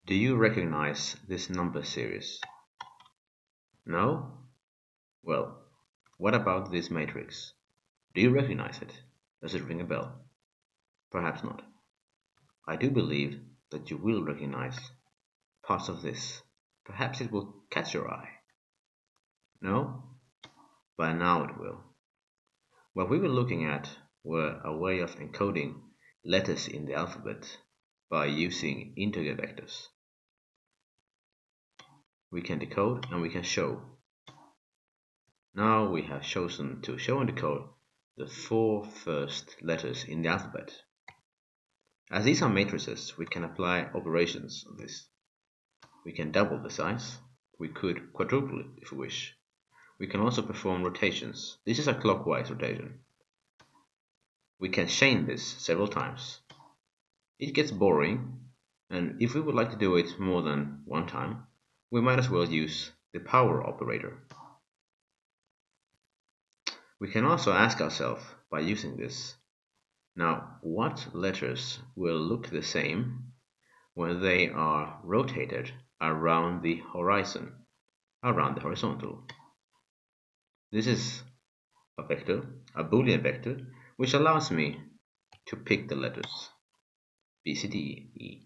Do you recognize this number series? No? Well, what about this matrix? Do you recognize it? Does it ring a bell? Perhaps not. I do believe that you will recognize parts of this. Perhaps it will catch your eye. No? By now it will. What we were looking at were a way of encoding letters in the alphabet by using integer vectors. We can decode and we can show. Now we have chosen to show and decode the 4 first letters in the alphabet. As these are matrices, we can apply operations on this. We can double the size. We could quadruple it if we wish. We can also perform rotations. This is a clockwise rotation. We can chain this several times. It gets boring, and if we would like to do it more than one time, we might as well use the power operator. We can also ask ourselves by using this, now what letters will look the same when they are rotated around the horizon, around the horizontal? This is a vector, a Boolean vector, which allows me to pick the letters B, C, D, E,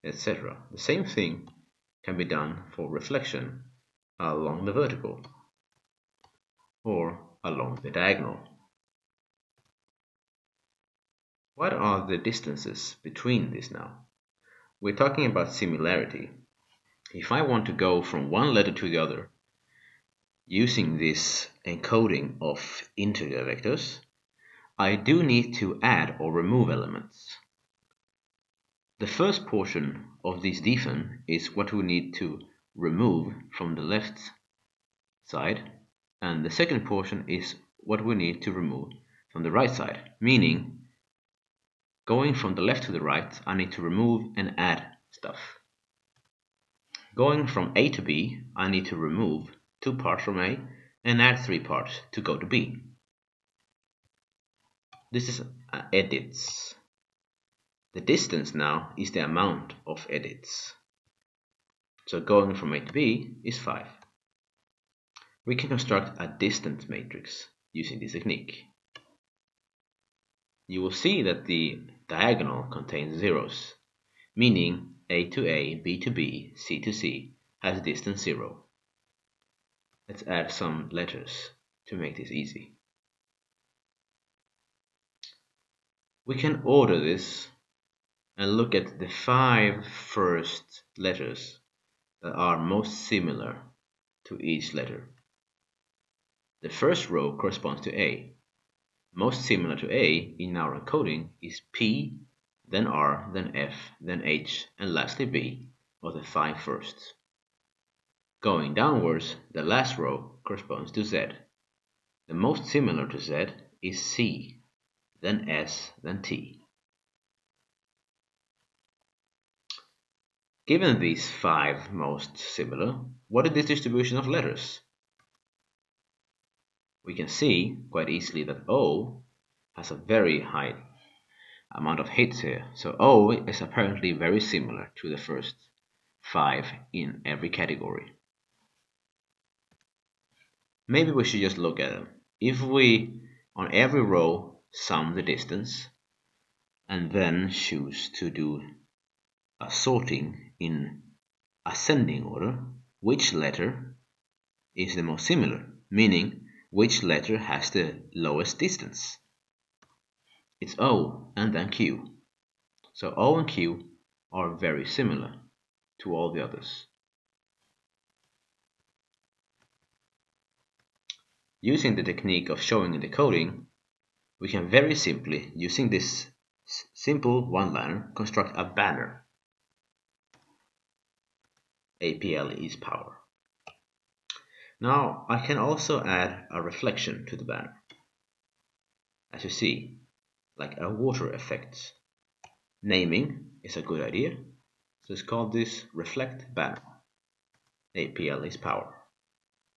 etc. The same thing can be done for reflection along the vertical or along the diagonal. What are the distances between these now? We're talking about similarity. If I want to go from one letter to the other using this encoding of integer vectors, I do need to add or remove elements. The first portion of this defin is what we need to remove from the left side, and the second portion is what we need to remove from the right side, meaning going from the left to the right, I need to remove and add stuff. Going from A to B, I need to remove 2 parts from A and add 3 parts to go to B. This is edits. The distance now is the amount of edits. So going from A to B is 5. We can construct a distance matrix using this technique. You will see that the diagonal contains zeros, meaning A to A, B to B, C to C has distance 0. Let's add some letters to make this easy. We can order this and look at the 5 first letters that are most similar to each letter. The first row corresponds to A. Most similar to A in our encoding is P, then R, then F, then H, and lastly B, or the 5 firsts. Going downwards, the last row corresponds to Z. The most similar to Z is C, then S, then T. Given these 5 most similar, what is the distribution of letters? We can see quite easily that O has a very high amount of hits here. So O is apparently very similar to the first 5 in every category. Maybe we should just look at them. If we, on every row, sum the distance and then choose to do a sorting in ascending order, which letter is the most similar, meaning which letter has the lowest distance? It's O and then Q. So O and Q are very similar to all the others. Using the technique of showing and decoding, we can very simply, using this simple one-liner, construct a banner. APL is power. Now I can also add a reflection to the banner, as you see, like a water effect. Naming is a good idea, so let's call this reflect banner. APL is power.